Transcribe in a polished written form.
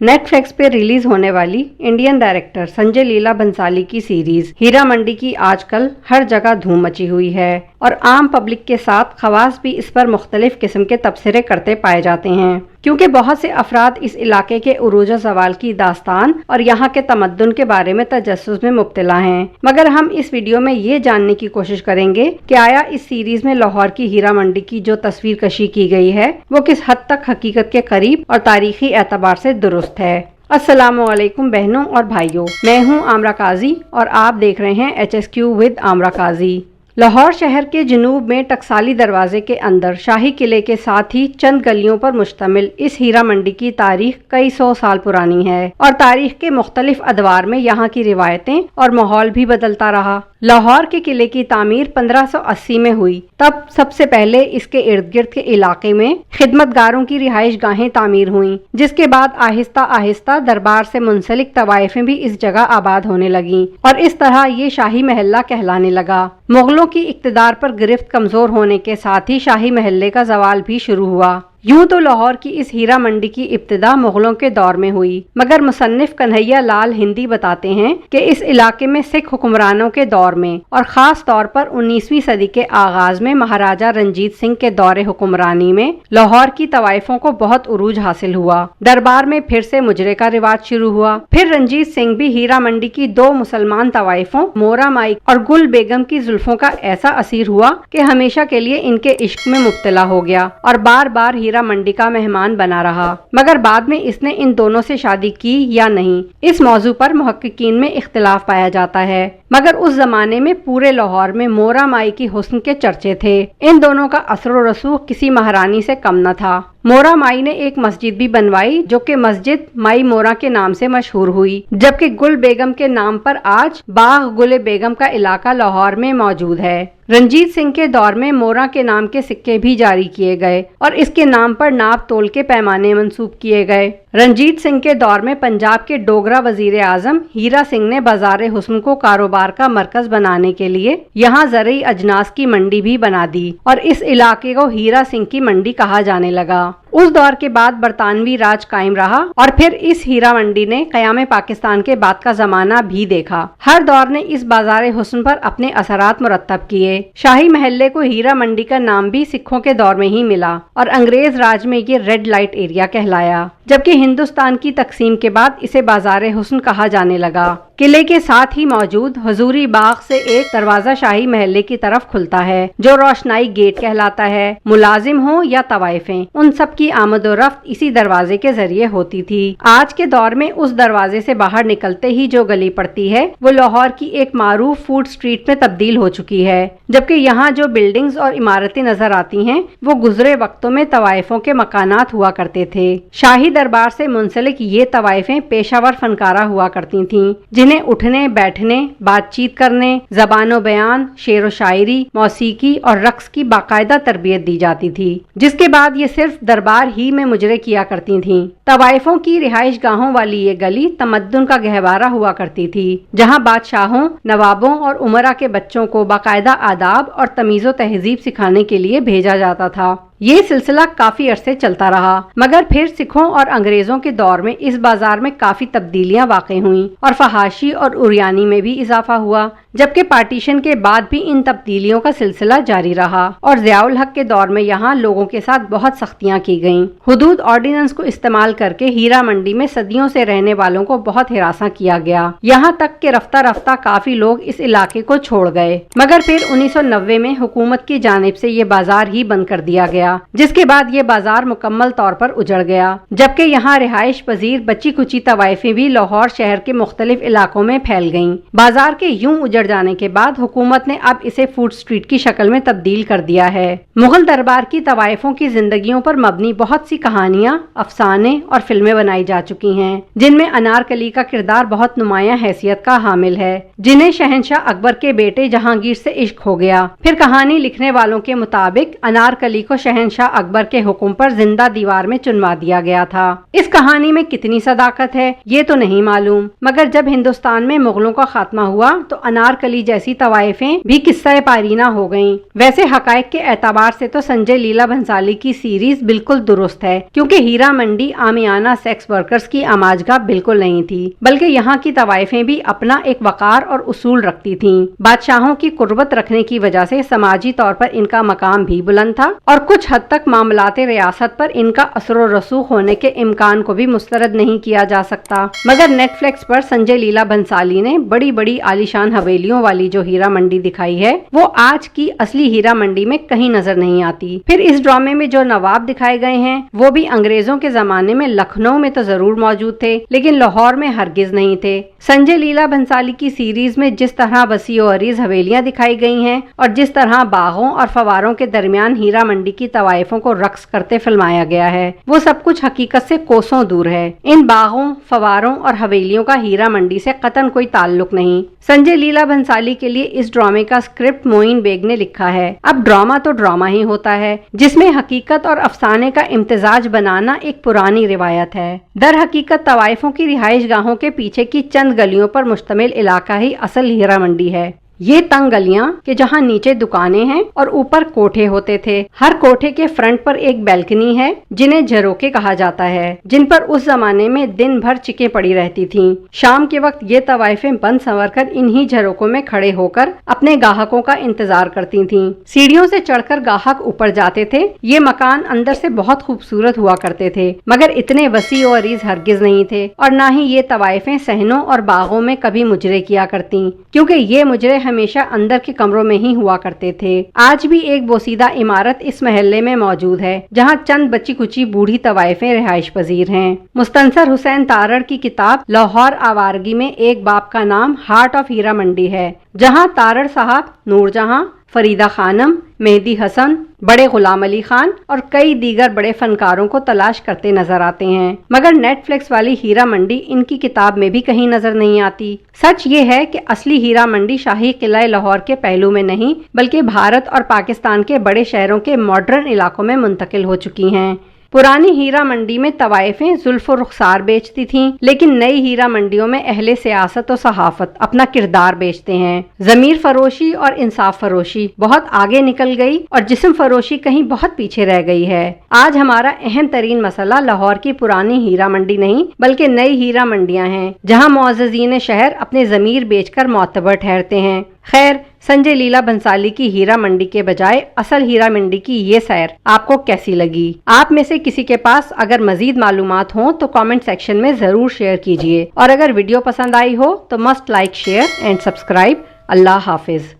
Netflix पे release होने वाली इंडियन डायरेक्टर संजय लीला बंसाली की सीरीज हीरा मंडी की आजकल हर जगह धूम मची हुई है और आम पब्लिक के साथ खवास भी इस पर मुख्तलिफ किस्म के तबसरे करते पाए जाते हैं, क्योंकि बहुत से अफराद इस इलाके के उरूज ज़वाल की दास्तान और यहाँ के तमद्दुन के बारे में तजस्सुस में मुब्तला हैं। मगर हम इस वीडियो में ये जानने की कोशिश करेंगे कि आया इस सीरीज में लाहौर की हीरा मंडी की जो तस्वीर कशी की गई है वो किस हद तक हकीकत के करीब और तारीखी एतबार से दुरुस्त है। अस्सलामुअलैकुम बहनों और भाइयों, मैं हूँ आमरा काजी और आप देख रहे हैं HSQ विद आमरा काजी। लाहौर शहर के जनूब में टकसाली दरवाजे के अंदर शाही किले के साथ ही चंद गलियों पर मुश्तमिल इस हीरा मंडी की तारीख कई सौ साल पुरानी है और तारीख के मुख्तलिफ अदवार में यहाँ की रिवायतें और माहौल भी बदलता रहा। लाहौर के किले की तामीर 1580 में हुई। तब सबसे पहले इसके इर्द गिर्द के इलाके में खिदमतगारों की रिहाइश गाहें तामीर हुईं, जिसके बाद आहिस्ता आहिस्ता दरबार से मुंसलिक तवाइफें भी इस जगह आबाद होने लगीं और इस तरह ये शाही महल्ला कहलाने लगा। मुगलों की इक्तदार पर गिरफ्त कमजोर होने के साथ ही शाही महल्ले का जवाल भी शुरू हुआ। यूं तो लाहौर की इस हीरा मंडी की इब्तिदा मुगलों के दौर में हुई, मगर मुसन्निफ कन्हैया लाल हिंदी बताते हैं कि इस इलाके में सिख हुक्मरानों के दौर में और खास तौर पर 19वीं सदी के आगाज में महाराजा रंजीत सिंह के दौरे हुक्मरानी में लाहौर की तवाइफों को बहुत उरूज हासिल हुआ। दरबार में फिर से मुजरे का रिवाज शुरू हुआ। फिर रंजीत सिंह भी हीरा मंडी की दो मुसलमान तवाइफों मोरा माई और गुल बेगम की जुल्फों का ऐसा असीर हुआ कि हमेशा के लिए इनके इश्क में मुब्तला हो गया और बार बार हीरा मंडी का मेहमान बना रहा। मगर बाद में इसने इन दोनों से शादी की या नहीं, इस मौजू पर मुहक्किकीन में इख्तिलाफ पाया जाता है। मगर उस जमाने में पूरे लाहौर में मोरा माई की हुस्न के चर्चे थे। इन दोनों का असर व रसूख किसी महारानी से कम न था। मोरा माई ने एक मस्जिद भी बनवाई जो कि मस्जिद माई मोरा के नाम से मशहूर हुई, जबकि गुल बेगम के नाम पर आज बाग गुल बेगम का इलाका लाहौर में मौजूद है। रंजीत सिंह के दौर में मोरा के नाम के सिक्के भी जारी किए गए और इसके नाम पर नाप तोल के पैमाने मंसूब किए गए। रंजीत सिंह के दौर में पंजाब के डोगरा वजीर आजम हीरा सिंह ने बाजार हुस्न को कारोबार का मरकज बनाने के लिए यहाँ ज़रई अजनास की मंडी भी बना दी और इस इलाके को हीरा सिंह की मंडी कहा जाने लगा। उस दौर के बाद बरतानवी राज कायम रहा और फिर इस हीरा मंडी ने क़याम पाकिस्तान के बाद का जमाना भी देखा। हर दौर ने इस बाजार हुस्न पर अपने असरात मुरत्तब किए। शाही महल्ले को हीरा मंडी का नाम भी सिखों के दौर में ही मिला और अंग्रेज राज में ये रेड लाइट एरिया कहलाया, जबकि हिंदुस्तान की तकसीम के बाद इसे बाजार हुस्न कहा जाने लगा। किले के साथ ही मौजूद हजूरी बाग से एक दरवाजा शाही महल्ले की तरफ खुलता है जो रोशनाई गेट कहलाता है। मुलाजिम हो या तवाइफें, उन सब की आमद और रफ्त इसी दरवाजे के जरिए होती थी। आज के दौर में उस दरवाजे से बाहर निकलते ही जो गली पड़ती है वो लाहौर की एक मारूफ फूड स्ट्रीट में तब्दील हो चुकी है, जबकि यहाँ जो बिल्डिंग्स और इमारतें नजर आती हैं वो गुजरे वक्तों में तवाइफों के मकानात हुआ करते थे। शाही दरबार से मुंसलिक ये तवाइफें पेशावर फनकारा हुआ करती थीं, जिन्हें उठने बैठने, बातचीत करने, ज़बानो बयान, शेर व शायरी, मौसीकी और रक्स की बाकायदा तरबियत दी जाती थी, जिसके बाद ये सिर्फ दरबार ही में मुजरे किया करती थीं। तवाइफों की रिहाइश गाहों वाली ये गली तमद्दुन का गहवारा हुआ करती थी, जहाँ बादशाहों, नवाबों और उमरा के बच्चों को बाकायदा आदाब और तमीज़ो तहजीब सिखाने के लिए भेजा जाता था। ये सिलसिला काफी अरसे चलता रहा, मगर फिर सिखों और अंग्रेजों के दौर में इस बाजार में काफी तब्दीलियां वाक़ई हुईं और फहाशी और उरियानी में भी इजाफा हुआ, जबकि पार्टीशन के बाद भी इन तब्दीलियों का सिलसिला जारी रहा और ज़ियाउल हक के दौर में यहाँ लोगों के साथ बहुत सख्तियां की गईं। हुदूद ऑर्डिनेंस को इस्तेमाल करके हीरा मंडी में सदियों से रहने वालों को बहुत हिरासा किया गया, यहाँ तक कि रफ्ता रफ्ता काफी लोग इस इलाके को छोड़ गए। मगर फिर 1990 में हुकूमत की जानिब से ये बाजार ही बंद कर दिया गया, जिसके बाद ये बाजार मुकम्मल तौर पर उजड़ गया, जबकि यहाँ रिहाइश पजीर बची कुची तवाइफें भी लाहौर शहर के मुख्तलिफ इलाकों में फैल गईं। बाजार के यूं उजड़ जाने के बाद हुकूमत ने अब इसे फूड स्ट्रीट की शक्ल में तब्दील कर दिया है। मुगल दरबार की तवाइफों की जिंदगियों पर मबनी बहुत सी कहानियां, अफसाने और फिल्में बनाई जा चुकी हैं, जिनमें अनारकली का किरदार बहुत नुमायां हैसियत का हामिल है, जिन्हें शहंशाह अकबर के बेटे जहांगीर से इश्क हो गया। फिर कहानी लिखने वालों के मुताबिक अनारकली को शहंशाह अकबर के हुक्म पर जिंदा दीवार में चुनवा दिया गया था। इस कहानी में कितनी सदाकत है ये तो नहीं मालूम, मगर जब हिंदुस्तान में मुगलों का खात्मा हुआ तो अनार अनारकली जैसी तवाइफें भी किस्सा पारीना हो गईं। वैसे हकायक के एतबार से तो संजय लीला भंसाली की सीरीज बिल्कुल दुरुस्त है, क्योंकि हीरा मंडी आमियाना सेक्स वर्कर्स की आमाजगाह बिल्कुल नहीं थी, बल्कि यहाँ की तवाइफें भी अपना एक वकार और उसूल रखती थीं। बादशाहों की कुर्बत रखने की वजह से समाजी तौर पर इनका मकाम भी बुलंद था और कुछ हद तक मामलाते रियासत पर इनका असर रसूख होने के इम्कान को भी मुस्तरद नहीं किया जा सकता। मगर नेटफ्लिक्स पर संजय लीला भंसाली ने बड़ी बड़ी आलीशान हवेलियों वाली जो हीरा मंडी दिखाई है, वो आज की असली हीरा मंडी में कहीं नजर नहीं आती। फिर इस ड्रामे में जो नवाब दिखाए गए हैं वो भी अंग्रेजों के जमाने में लखनऊ में तो जरूर मौजूद थे, लेकिन लाहौर में हरगिज नहीं थे। संजय लीला भंसाली की सीरीज में जिस तरह वसी और अरीज हवेलियां दिखाई गई हैं और जिस तरह बागों और फवारों के दरमियान हीरा मंडी की तवाइफों को रक्स करते फिल्माया गया है, वो सब कुछ हकीकत से कोसों दूर है। इन बागों, फवारों और हवेलियों का हीरा मंडी से कतन कोई ताल्लुक नहीं। संजय लीला भंसाली के लिए इस ड्रामे का स्क्रिप्ट मोइन बेग ने लिखा है। अब ड्रामा तो ड्रामा ही होता है, जिसमें हकीकत और अफसाने का इम्तिजाज बनाना एक पुरानी रिवायत है। दर हकीकत तवाइफों की रिहाइश गाहों के पीछे की चंद गलियों पर मुश्तमिल इलाका ही असल हीरा मंडी है। ये तंग गलियां कि जहां नीचे दुकानें हैं और ऊपर कोठे होते थे। हर कोठे के फ्रंट पर एक बैल्कनी है जिन्हें झरोके कहा जाता है, जिन पर उस जमाने में दिन भर चिकें पड़ी रहती थीं। शाम के वक्त ये तवाइफें बंद संवरकर इन्हीं झरोकों में खड़े होकर अपने ग्राहकों का इंतजार करती थीं। सीढ़ियों से चढ़कर ग्राहक ऊपर जाते थे। ये मकान अंदर से बहुत खूबसूरत हुआ करते थे, मगर इतने वसी और अरीज हरगिज नहीं थे, और न ही ये तवाइफें सहनों और बागों में कभी मुजरे किया करती, क्योंकि ये मुजरे हमेशा अंदर के कमरों में ही हुआ करते थे। आज भी एक बोसीदा इमारत इस महल्ले में मौजूद है, जहां चंद बची कुची बूढ़ी तवाइफें रिहाइश पजीर हैं। मुस्तनसर हुसैन तारड़ की किताब लाहौर आवारगी में एक बाब का नाम हार्ट ऑफ हीरा मंडी है, जहां तारड़ साहब नूरजहां, फरीदा खानम, मेहदी हसन, बड़े गुलाम अली खान और कई दीगर बड़े फनकारों को तलाश करते नजर आते हैं, मगर नेटफ्लिक्स वाली हीरा मंडी इनकी किताब में भी कहीं नजर नहीं आती। सच ये है कि असली हीरा मंडी शाही किला लाहौर के पहलू में नहीं, बल्कि भारत और पाकिस्तान के बड़े शहरों के मॉडर्न इलाकों में मुंतकिल हो चुकी हैं। पुरानी हीरा मंडी में तवाइफें जुल्फ़ रुखसार बेचती थीं, लेकिन नई हीरा मंडियों में अहले सियासत और सहाफत अपना किरदार बेचते हैं। ज़मीर फरोशी और इंसाफ फरोशी बहुत आगे निकल गई और जिस्म फरोशी कहीं बहुत पीछे रह गई है। आज हमारा अहम तरीन मसला लाहौर की पुरानी हीरा मंडी नहीं, बल्कि नई हीरा मंडियां हैं, जहां मुअज़्ज़ज़ीन शहर अपने ज़मीर बेचकर मोतबर ठहरते हैं। खैर, संजय लीला भंसाली की हीरा मंडी के बजाय असल हीरा मंडी की ये सैर आपको कैसी लगी? आप में से किसी के पास अगर मजीद मालूमात हो तो कमेंट सेक्शन में जरूर शेयर कीजिए, और अगर वीडियो पसंद आई हो तो must like, share and subscribe. Allah Hafiz.